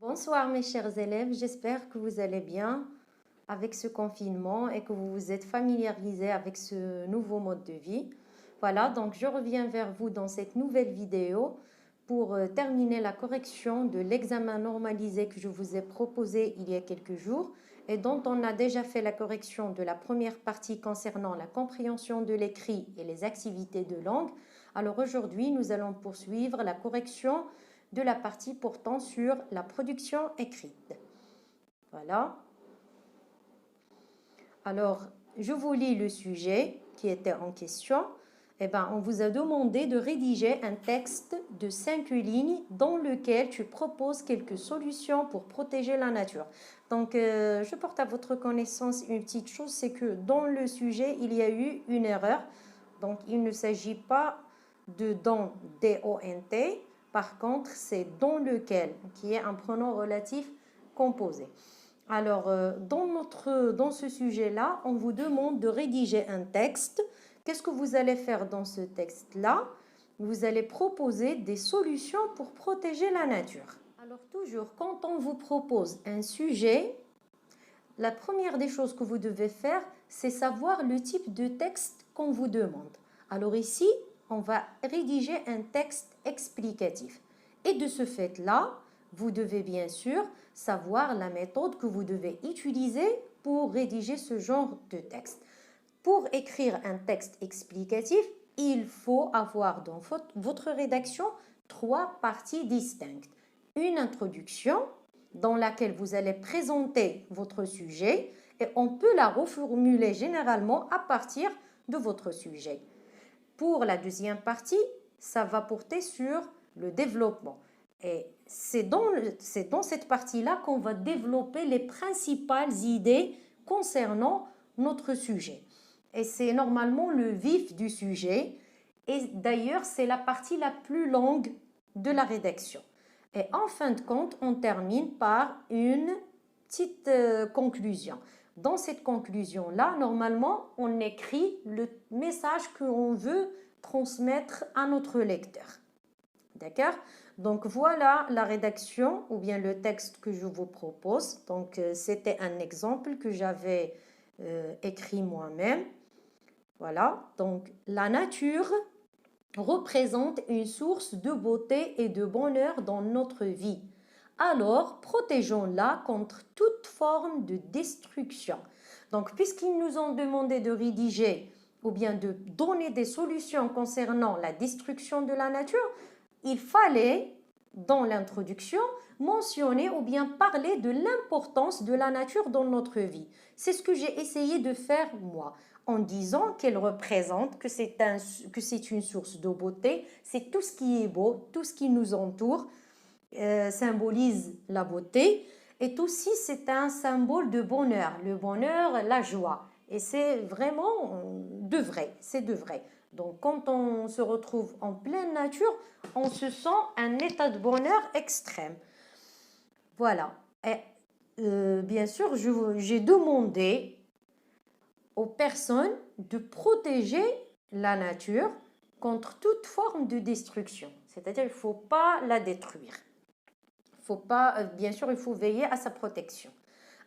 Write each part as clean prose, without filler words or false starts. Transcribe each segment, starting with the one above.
Bonsoir mes chers élèves, j'espère que vous allez bien avec ce confinement et que vous vous êtes familiarisés avec ce nouveau mode de vie. Voilà, donc je reviens vers vous dans cette nouvelle vidéo pour terminer la correction de l'examen normalisé que je vous ai proposé il y a quelques jours et dont on a déjà fait la correction de la première partie concernant la compréhension de l'écrit et les activités de langue. Alors aujourd'hui, nous allons poursuivre la correction de la partie portant sur la production écrite. Voilà. Alors, je vous lis le sujet qui était en question. Eh bien, on vous a demandé de rédiger un texte de 5 lignes dans lequel tu proposes quelques solutions pour protéger la nature. Donc, je porte à votre connaissance une petite chose, c'est que dans le sujet, il y a eu une erreur. Donc, il ne s'agit pas de dans, D-O-N-T. Par contre, c'est dans lequel, qui est un pronom relatif composé. Alors, dans ce sujet-là, on vous demande de rédiger un texte. Qu'est-ce que vous allez faire dans ce texte-là? Vous allez proposer des solutions pour protéger la nature. Alors, toujours, quand on vous propose un sujet, la première des choses que vous devez faire, c'est savoir le type de texte qu'on vous demande. Alors ici, on va rédiger un texte explicatif. Et de ce fait-là, vous devez bien sûr savoir la méthode que vous devez utiliser pour rédiger ce genre de texte. Pour écrire un texte explicatif, il faut avoir dans votre rédaction 3 parties distinctes. Une introduction dans laquelle vous allez présenter votre sujet et on peut la reformuler généralement à partir de votre sujet. Pour la deuxième partie, ça va porter sur le développement. Et c'est dans cette partie-là qu'on va développer les principales idées concernant notre sujet. Et c'est normalement le vif du sujet. Et d'ailleurs, c'est la partie la plus longue de la rédaction. Et en fin de compte, on termine par une petite conclusion. Dans cette conclusion-là, normalement, on écrit le message qu'on veut transmettre à notre lecteur. D'accord? Donc voilà la rédaction ou bien le texte que je vous propose. Donc c'était un exemple que j'avais écrit moi-même. Voilà, donc la nature représente une source de beauté et de bonheur dans notre vie. Alors, protégeons-la contre toute forme de destruction. Donc, puisqu'ils nous ont demandé de rédiger ou bien de donner des solutions concernant la destruction de la nature, il fallait, dans l'introduction, mentionner ou bien parler de l'importance de la nature dans notre vie. C'est ce que j'ai essayé de faire moi, en disant qu'elle représente, que c'est une source de beauté, c'est tout ce qui est beau, tout ce qui nous entoure, symbolise la beauté, et aussi c'est un symbole de bonheur, le bonheur, la joie. Et c'est vraiment de vrai, c'est de vrai. Donc quand on se retrouve en pleine nature, on se sent un état de bonheur extrême. Voilà. Et bien sûr, j'ai demandé aux personnes de protéger la nature contre toute forme de destruction. C'est-à-dire qu'il ne faut pas la détruire. Faut pas, bien sûr, il faut veiller à sa protection.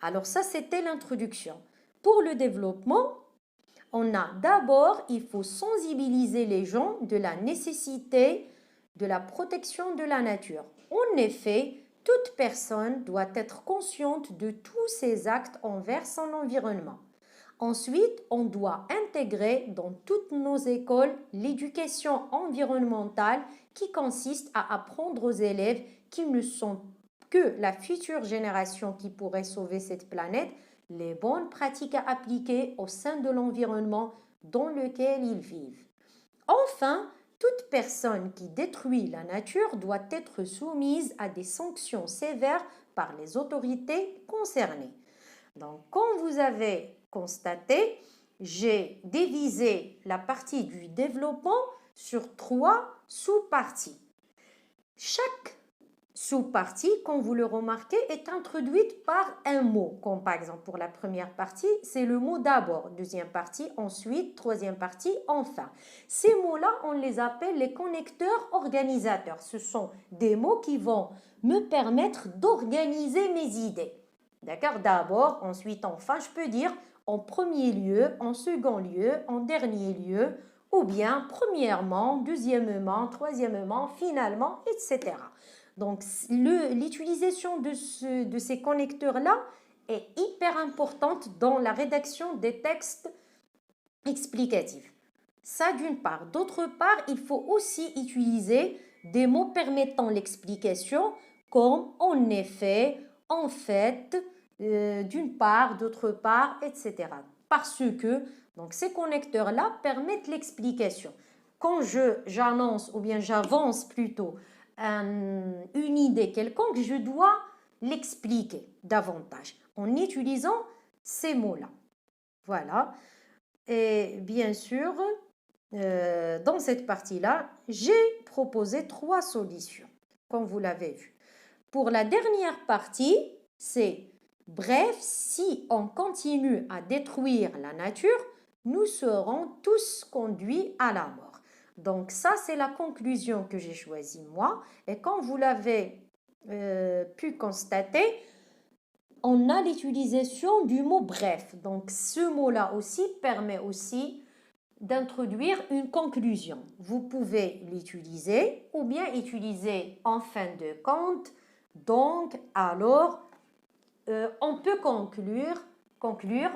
Alors ça, c'était l'introduction. Pour le développement, on a d'abord, il faut sensibiliser les gens de la nécessité de la protection de la nature. En effet, toute personne doit être consciente de tous ses actes envers son environnement. Ensuite, on doit intégrer dans toutes nos écoles l'éducation environnementale qui consiste à apprendre aux élèves qu'ils ne sont que la future génération qui pourrait sauver cette planète, les bonnes pratiques à appliquer au sein de l'environnement dans lequel ils vivent. Enfin, toute personne qui détruit la nature doit être soumise à des sanctions sévères par les autorités concernées. Donc, comme vous avez constaté, j'ai divisé la partie du développement sur 3 sous-parties. Chaque sous-partie, comme vous le remarquez, est introduite par un mot, comme par exemple pour la première partie, c'est le mot d'abord, deuxième partie, ensuite, troisième partie, enfin. Ces mots-là, on les appelle les connecteurs organisateurs. Ce sont des mots qui vont me permettre d'organiser mes idées. D'accord? D'abord, ensuite, enfin, je peux dire en premier lieu, en second lieu, en dernier lieu, ou bien premièrement, deuxièmement, troisièmement, finalement, etc. Donc, l'utilisation de ces connecteurs-là est hyper importante dans la rédaction des textes explicatifs. Ça d'une part. D'autre part, il faut aussi utiliser des mots permettant l'explication comme en effet, en fait, d'une part, d'autre part, etc. Parce que donc, ces connecteurs-là permettent l'explication. Quand j'annonce ou bien j'avance plutôt une idée quelconque, je dois l'expliquer davantage en utilisant ces mots-là. Voilà. Et bien sûr, dans cette partie-là, j'ai proposé 3 solutions, comme vous l'avez vu. Pour la dernière partie, c'est bref, si on continue à détruire la nature, nous serons tous conduits à la mort. Donc ça, c'est la conclusion que j'ai choisie moi. Et comme vous l'avez pu constater, on a l'utilisation du mot bref. Donc ce mot-là aussi permet aussi d'introduire une conclusion. Vous pouvez l'utiliser ou bien utiliser en fin de compte. Donc, alors, on peut conclure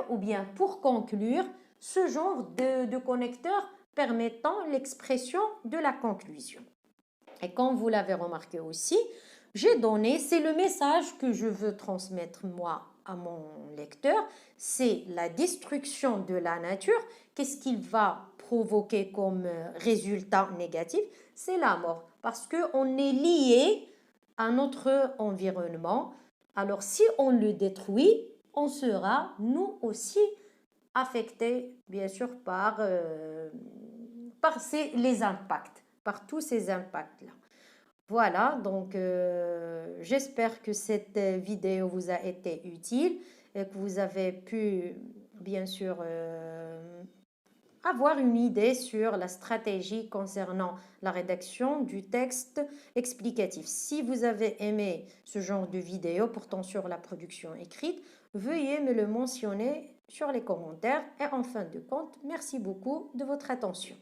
ou bien pour conclure ce genre de connecteur permettant l'expression de la conclusion. Et comme vous l'avez remarqué aussi, j'ai donné, c'est le message que je veux transmettre moi à mon lecteur, c'est la destruction de la nature. Qu'est-ce qu'il va provoquer comme résultat négatif? C'est la mort, parce qu'on est lié à notre environnement. Alors si on le détruit, on sera nous aussi affectés, bien sûr, par les impacts, par tous ces impacts-là. Voilà, donc j'espère que cette vidéo vous a été utile et que vous avez pu, bien sûr, avoir une idée sur la stratégie concernant la rédaction du texte explicatif. Si vous avez aimé ce genre de vidéo portant sur la production écrite, veuillez me le mentionner sur les commentaires. Et en fin de compte, merci beaucoup de votre attention.